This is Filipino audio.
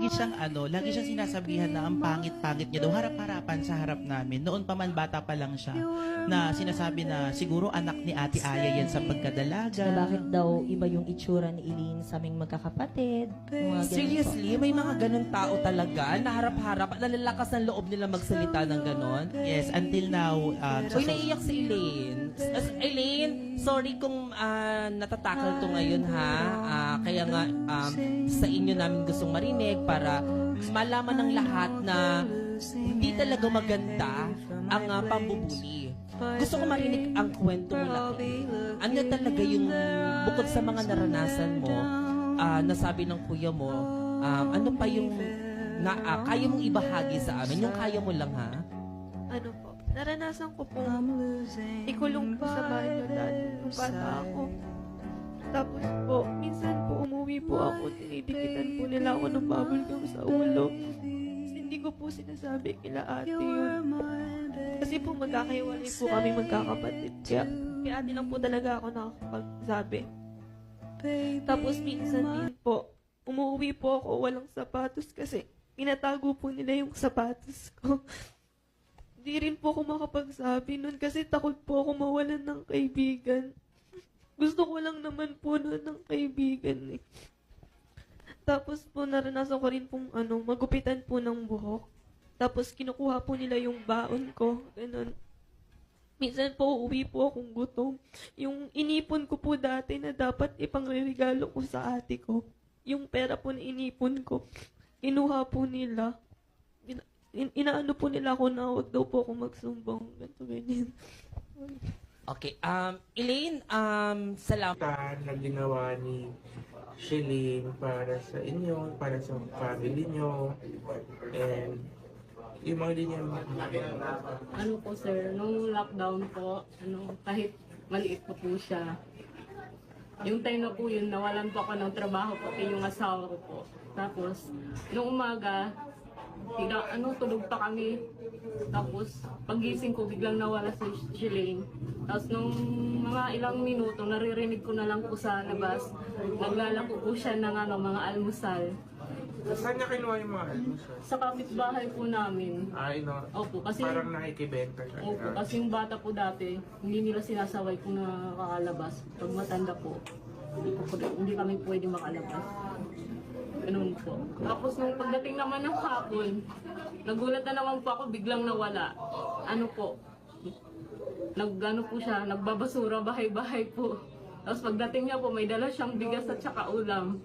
lagi siyang lagi siyang sinasabihan na ang pangit-pangit niya daw, harap-harapan sa harap namin. Noon pa man, bata pa lang siya, na sinasabi na siguro anak ni Ate Aya yan sa pagkadalaga. Na bakit daw iba yung itsura ni Eileen sa aming magkakapatid. Mga ganun po. Seriously, may mga ganun tao talaga na harap-harap at nalalakas ng loob nila magsalita ng ganon. Yes, until now. Uy, naiiyak si Elaine. Elaine, sorry kung natatakal to ngayon ha. Kaya nga sa inyo namin gustong marinig para malaman ng lahat na hindi talaga maganda ang pambubuli. Gusto ko marinig ang kwento mo laki. Ano talaga yung bukod sa mga naranasan mo, nasabi ng kuya mo, ano pa yung kaya mong ibahagi sa amin? Yung kaya mo lang ha? Ano po, naranasan ko po ikulong po sa bahay ng dati nung bata ako. Tapos po, minsan po umuwi po ako, tinidikitan po nila ako ng bubble gum sa ulo. Hindi ko po sinasabi kila ate yun. Kasi po magkakahiwalay po kami magkakapatid. Kaya ate lang po talaga ako nakakapagsabi. Tapos minsan din po, umuwi po ako walang sapatos kasi pinatago po nila yung sapatos ko. Hindi rin po ako makapagsabi nun kasi takot po ako mawalan ng kaibigan. Gusto ko lang naman po nun ng kaibigan eh. Tapos po naranasan ko rin pong magupitan po ng buhok. Tapos kinukuha po nila yung baon ko. Ganun. Minsan po uwi po akong gutom. Yung inipon ko po dati na dapat ipangregalo ko sa ate ko. Yung pera po na inipon ko. Kinuha po nila. Inaano po nila ako na daw po ako magsumbong. Ganito, ganyan. Okay. Elaine, salamat. Na ginawa ni Shelleen para sa inyo, para sa family nyo, and yung mga linya. Ano po sir, nung lockdown po, kahit maliit po po siya, yung time na po yun, nawalan po ako ng trabaho pati yung asawa ko po. Tapos, nung umaga, tulog pa kami. Tapos, pagising ko, biglang nawala si Shelleen. Tapos, nung mga ilang minuto, naririnig ko na lang po sa labas, naglalako po siya ng mga almusal. Saan niya kinuha yung mga almusal? Sa kapitbahay po namin. Ay, no. Opo, kasi Parang nakikibenta siya. opo, kasi yung bata po dati, hindi nila sinasaway kung nakakalabas. Pag matanda po, hindi kami pwede makalabas. Ganun po. Tapos nung pagdating naman ng hapon, nagulat na naman po ako, biglang nawala. Ano po, po siya, nagbabasura bahay-bahay po. Tapos pagdating niya po, may dala siyang bigas at saka ulam.